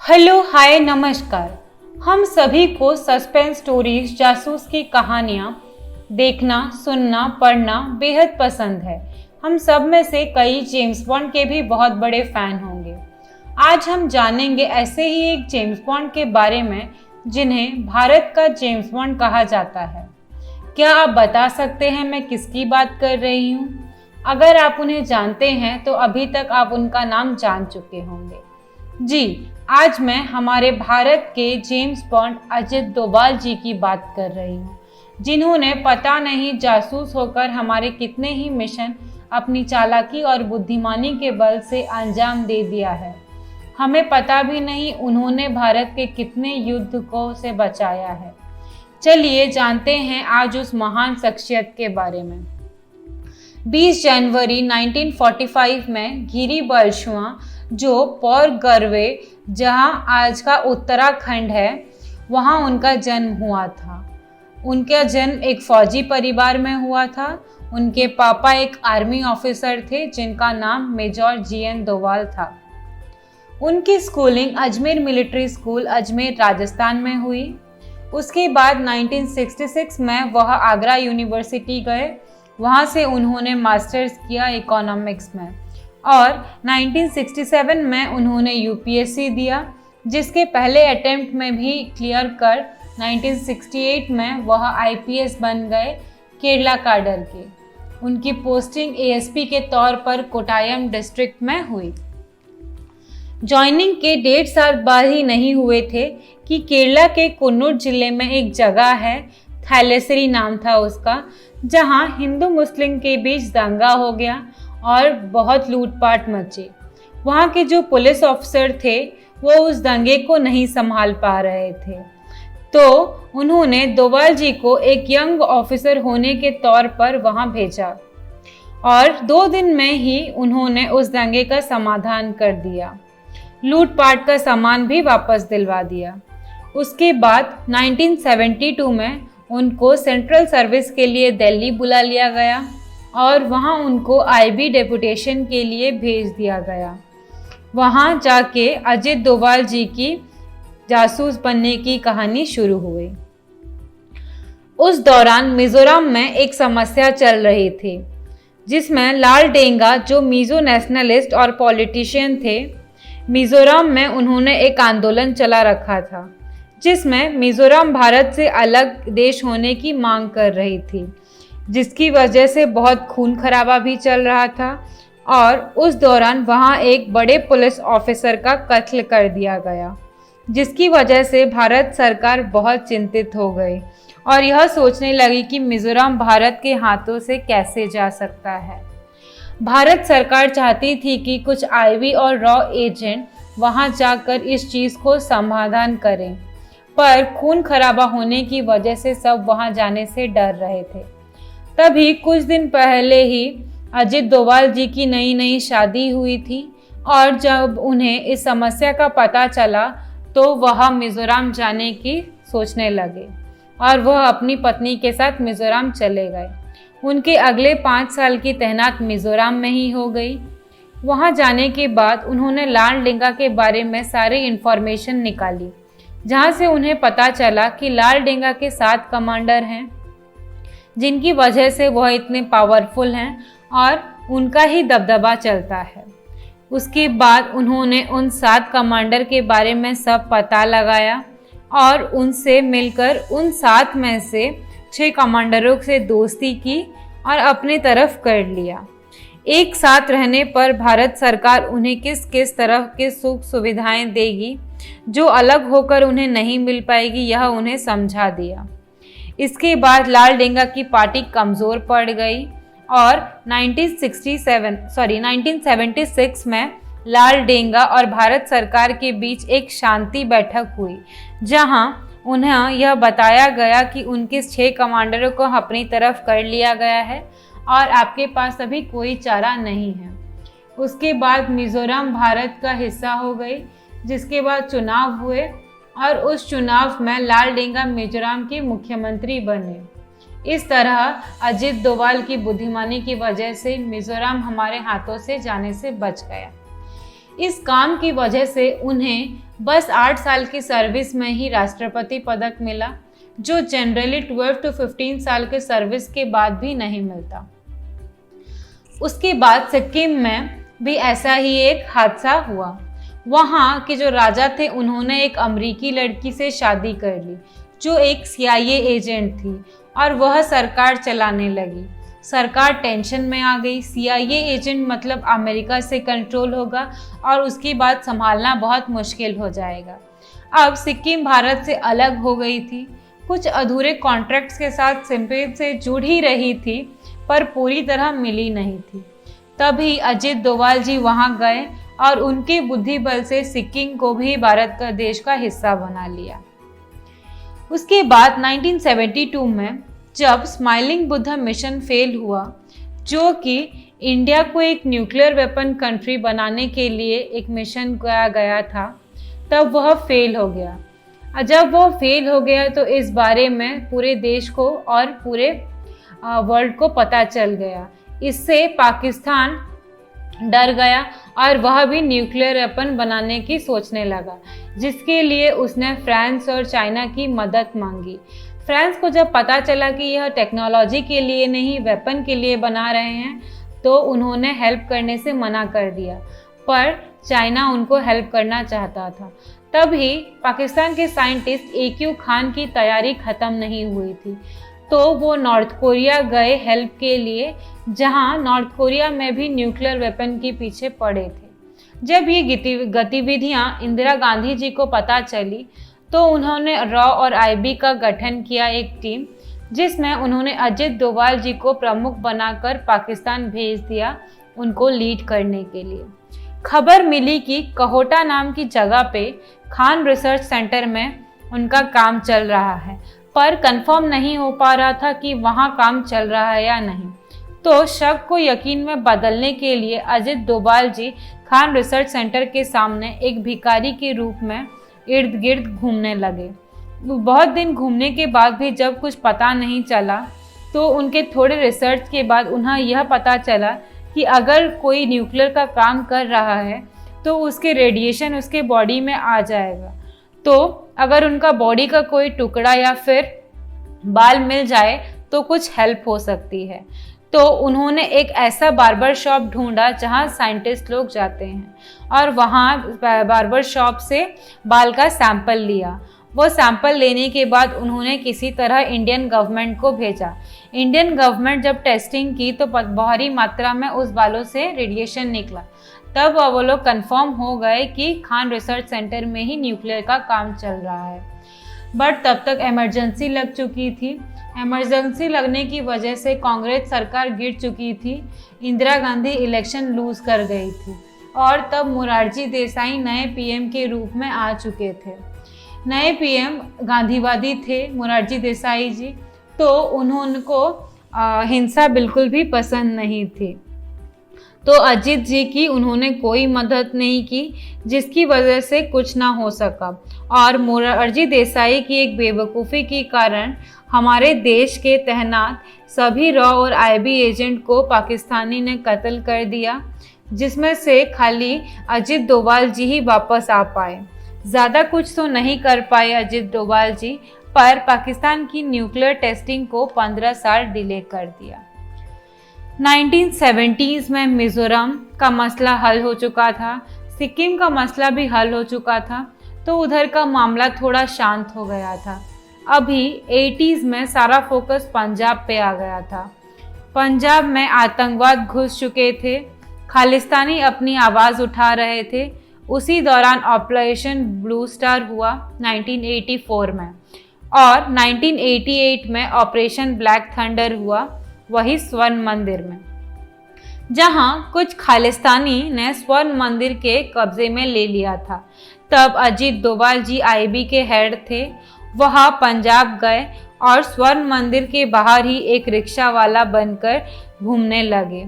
Hello hi नमस्कार। हम सभी को सस्पेंस स्टोरीज, जासूस की कहानियाँ देखना, सुनना, पढ़ना बेहद पसंद है। हम सब में से कई जेम्स बॉन्ड के भी बहुत बड़े फैन होंगे। आज हम जानेंगे ऐसे ही एक जेम्स बॉन्ड के बारे में जिन्हें भारत का जेम्स बॉन्ड कहा जाता है। क्या आप बता सकते हैं मैं किसकी बात कर रही हूँ? अगर आप उन्हें जानते हैं तो अभी तक आप उनका नाम जान चुके होंगे। जी, आज मैं हमारे भारत के जेम्स बॉन्ड अजित डोभाल जी की बात कर रही हूँ, जिन्होंने पता नहीं जासूस होकर हमारे कितने ही मिशन अपनी चालाकी और बुद्धिमानी के बल से अंजाम दे दिया है। हमें पता भी नहीं उन्होंने भारत के कितने युद्ध को से बचाया है। चलिए जानते हैं आज उस महान शख्सियत के बारे में। 20 जनवरी 1945 में गिरी बलशुआ, जो पौर गरवे जहां आज का उत्तराखंड है, वहां उनका जन्म हुआ था। उनका जन्म एक फौजी परिवार में हुआ था। उनके पापा एक आर्मी ऑफिसर थे जिनका नाम मेजर जीएन डोभाल था। उनकी schooling Ajmer military school Ajmer Rajasthan में हुई। उसके बाद 1966 में वह आगरा यूनिवर्सिटी गए। वहां से उन्होंने मास्टर्स किया इकोनॉमिक्स में और 1967 में उन्होंने यूपीएससी दिया, जिसके पहले अटेम्प्ट में भी क्लियर कर 1968 में वह आईपीएस बन गए केरला काडर के। उनकी पोस्टिंग एएसपी के तौर पर कोट्टायम डिस्ट्रिक्ट में हुई। ज्वाइनिंग के 1.5 साल बाद ही नहीं हुए थे कि केरला के कन्नूर जिले में एक जगह है, थैलेसरी नाम था उसका, जहां हिंदू मुस्लिम के बीच दंगा हो गया और बहुत लूटपाट मची। वहाँ के जो पुलिस ऑफिसर थे वो उस दंगे को नहीं संभाल पा रहे थे, तो उन्होंने डोभाल जी को एक यंग ऑफिसर होने के तौर पर वहाँ भेजा और 2 दिन में ही उन्होंने उस दंगे का समाधान कर दिया। लूटपाट का सामान भी वापस दिलवा दिया। उसके बाद 1972 में उनको सेंट्रल सर्विस के लिए दिल्ली बुला लिया गया और वहाँ उनको आईबी डेपुटेशन के लिए भेज दिया गया। वहाँ जाके अजित डोभाल जी की जासूस बनने की कहानी शुरू हुई। उस दौरान मिजोरम में एक समस्या चल रही थी, जिसमें लाल डेंगा, जो मिजो नेशनलिस्ट और पॉलिटिशियन थे, मिजोरम में उन्होंने एक आंदोलन चला रखा था, जिसमें मिजोरम भारत से अलग देश होने की मांग कर रही थी, जिसकी वजह से बहुत खून खराबा भी चल रहा था। और उस दौरान वहाँ एक बड़े पुलिस ऑफिसर का कत्ल कर दिया गया, जिसकी वजह से भारत सरकार बहुत चिंतित हो गई और यह सोचने लगी कि मिजोरम भारत के हाथों से कैसे जा सकता है। भारत सरकार चाहती थी कि कुछ आईबी और रॉ एजेंट वहाँ जाकर इस चीज़ को समाधान करें, पर खून खराबा होने की वजह से सब वहाँ जाने से डर रहे थे। तभी कुछ दिन पहले ही अजित डोभाल जी की नई शादी हुई थी और जब उन्हें इस समस्या का पता चला तो वह मिजोरम जाने की सोचने लगे और वह अपनी पत्नी के साथ मिजोरम चले गए। उनके अगले 5 साल की तैनात मिजोरम में ही हो गई। वहां जाने के बाद उन्होंने लाल डेंगा के बारे में सारी इन्फॉर्मेशन निकाली, जहां से उन्हें पता चला कि लाल डेंगा के 7 कमांडर हैं, जिनकी वजह से वह इतने पावरफुल हैं और उनका ही दबदबा चलता है। उसके बाद उन्होंने उन 7 कमांडर के बारे में सब पता लगाया और उनसे मिलकर उन 7 में से 6 कमांडरों से दोस्ती की और अपने तरफ कर लिया। एक साथ रहने पर भारत सरकार उन्हें किस किस तरह के सुख सुविधाएं देगी जो अलग होकर उन्हें नहीं मिल पाएगी, यह उन्हें समझा दिया। इसके बाद लाल डेंगा की पार्टी कमज़ोर पड़ गई और 1976 में लाल डेंगा और भारत सरकार के बीच एक शांति बैठक हुई, जहां उन्हें यह बताया गया कि उनके 6 कमांडरों को अपनी तरफ कर लिया गया है और आपके पास अभी कोई चारा नहीं है। उसके बाद मिजोरम भारत का हिस्सा हो गई, जिसके बाद चुनाव हुए और उस चुनाव में लाल डेंगा मिजोरम के मुख्यमंत्री बने। इस तरह अजित डोभाल की बुद्धिमानी की वजह से मिजोरम हमारे हाथों से जाने से बच गया। इस काम की वजह से उन्हें बस 8 साल की सर्विस में ही राष्ट्रपति पदक मिला, जो जनरली 12 to 15 साल के सर्विस के बाद भी नहीं मिलता। उसके बाद सिक्किम में भी ऐसा ही एक हादसा हुआ। वहाँ के जो राजा थे उन्होंने एक अमेरिकी लड़की से शादी कर ली जो एक CIA एजेंट थी और वह सरकार चलाने लगी। सरकार टेंशन में आ गई। CIA एजेंट मतलब अमेरिका से कंट्रोल होगा और उसकी बात संभालना बहुत मुश्किल हो जाएगा। अब सिक्किम भारत से अलग हो गई थी, कुछ अधूरे कॉन्ट्रैक्ट्स के साथ सिंपल से जुड़ ही रही थी पर पूरी तरह मिली नहीं थी। तभी अजित डोभाल जी वहां गए और उनके बुद्धि बल से सिक्किम को भी भारत का देश का हिस्सा बना लिया। उसके बाद 1972 में जब स्माइलिंग बुद्धा मिशन फेल हुआ, जो कि इंडिया को एक न्यूक्लियर वेपन कंट्री बनाने के लिए एक मिशन किया गया था, तब वह फेल हो गया। जब वह फेल हो गया तो इस बारे में पूरे देश को और पूरे वर्ल्ड को पता चल गया। इससे पाकिस्तान डर गया और वह भी न्यूक्लियर वेपन बनाने की सोचने लगा, जिसके लिए उसने फ्रांस और चाइना की मदद मांगी। फ्रांस को जब पता चला कि यह टेक्नोलॉजी के लिए नहीं वेपन के लिए बना रहे हैं, तो उन्होंने हेल्प करने से मना कर दिया, पर चाइना उनको हेल्प करना चाहता था। तभी पाकिस्तान के साइंटिस्ट AQ खान की तैयारी ख़त्म नहीं हुई थी, तो वो नॉर्थ कोरिया गए हेल्प के लिए, जहां नॉर्थ कोरिया में भी न्यूक्लियर वेपन के पीछे पड़े थे। जब ये गतिविधियां इंदिरा गांधी जी को पता चली तो उन्होंने रॉ और IB का गठन किया एक टीम, जिसमें उन्होंने अजित डोभाल जी को प्रमुख बनाकर पाकिस्तान भेज दिया उनको लीड करने के लिए। खबर मिली कि कहोटा नाम की जगह पे खान रिसर्च सेंटर में उनका काम चल रहा है, पर कंफर्म नहीं हो पा रहा था कि वहाँ काम चल रहा है या नहीं। तो शक को यकीन में बदलने के लिए अजित डोभाल जी खान रिसर्च सेंटर के सामने एक भिखारी के रूप में इर्द गिर्द घूमने लगे। बहुत दिन घूमने के बाद भी जब कुछ पता नहीं चला, तो उनके थोड़े रिसर्च के बाद उन्हें यह पता चला कि अगर कोई न्यूक्लियर का काम कर रहा है तो उसके रेडिएशन उसके बॉडी में आ जाएगा। तो अगर उनका बॉडी का कोई टुकड़ा या फिर बाल मिल जाए तो कुछ हेल्प हो सकती है। तो उन्होंने एक ऐसा बार्बर शॉप ढूंढा जहां साइंटिस्ट लोग जाते हैं, और वहां बार्बर शॉप से बाल का सैंपल लिया। वो सैंपल लेने के बाद उन्होंने किसी तरह इंडियन गवर्नमेंट को भेजा। इंडियन गवर्नमेंट जब टेस्टिंग की तो भारी मात्रा में उस बालों से रेडिएशन निकला। तब वो लोग कंफर्म हो गए कि खान रिसर्च सेंटर में ही न्यूक्लियर का काम चल रहा है। बट तब तक इमरजेंसी लग चुकी थी। इमरजेंसी लगने की वजह से कांग्रेस सरकार गिर चुकी थी। इंदिरा गांधी इलेक्शन लूज कर गई थी और तब मोरारजी देसाई नए PM के रूप में आ चुके थे। नए PM गांधीवादी थे मोरारजी देसाई जी, तो उनको हिंसा बिल्कुल भी पसंद नहीं थी। तो अजित जी की उन्होंने कोई मदद नहीं की, जिसकी वजह से कुछ ना हो सका। और मोरारजी देसाई की एक बेवकूफ़ी के कारण हमारे देश के तैनात सभी रॉ और IB एजेंट को पाकिस्तानी ने कत्ल कर दिया, जिसमें से खाली अजित डोभाल जी ही वापस आ पाए। ज़्यादा कुछ तो नहीं कर पाए अजित डोभाल जी, पर पाकिस्तान की न्यूक्लियर टेस्टिंग को 15 साल डिले कर दिया। 1970s में मिज़ोरम का मसला हल हो चुका था, सिक्किम का मसला भी हल हो चुका था, तो उधर का मामला थोड़ा शांत हो गया था। अभी 80s में सारा फोकस पंजाब पे आ गया था। पंजाब में आतंकवाद घुस चुके थे, खालिस्तानी अपनी आवाज़ उठा रहे थे। उसी दौरान ऑपरेशन ब्लू स्टार हुआ 1984 में, और 1988 में ऑपरेशन ब्लैक थंडर हुआ, वही स्वर्ण मंदिर में, जहां कुछ खालिस्तानी ने स्वर्ण मंदिर के कब्जे में ले लिया था। तब अजित डोभाल जी IB के हेड थे, वह पंजाब गए और स्वर्ण मंदिर के बाहर ही एक रिक्शा वाला बनकर घूमने लगे,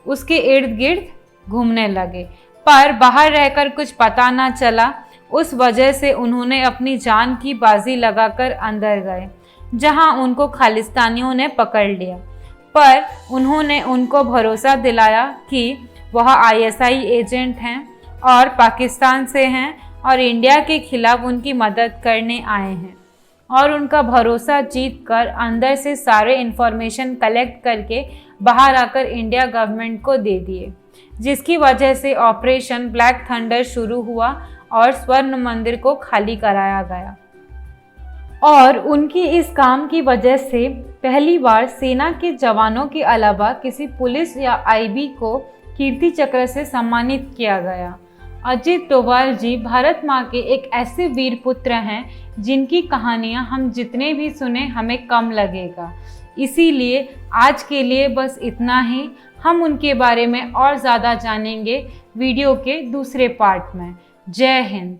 उसके इर्द गिर्द घूमने लगे, पर बाहर रहकर कुछ पता ना चला। उस वजह से उन्होंने अपनी जान की बाजी लगाकर अंदर गए, जहां उनको खालिस्तानियों ने पकड़ लिया। पर उन्होंने उनको भरोसा दिलाया कि वह ISI एजेंट हैं और पाकिस्तान से हैं और इंडिया के खिलाफ उनकी मदद करने आए हैं और उनका भरोसा जीत कर अंदर से सारे इन्फॉर्मेशन कलेक्ट करके बाहर आकर इंडिया गवर्नमेंट को दे दिए, जिसकी वजह से ऑपरेशन ब्लैक थंडर शुरू हुआ और स्वर्ण मंदिर को खाली कराया गया। और उनकी इस काम की वजह से पहली बार सेना के जवानों के अलावा किसी पुलिस या आईबी को कीर्ति चक्र से सम्मानित किया गया। अजित डोभाल जी भारत माँ के एक ऐसे वीर पुत्र हैं जिनकी कहानियाँ हम जितने भी सुने हमें कम लगेगा। इसीलिए आज के लिए बस इतना ही। हम उनके बारे में और ज़्यादा जानेंगे वीडियो के दूसरे पार्ट में। जय हिंद।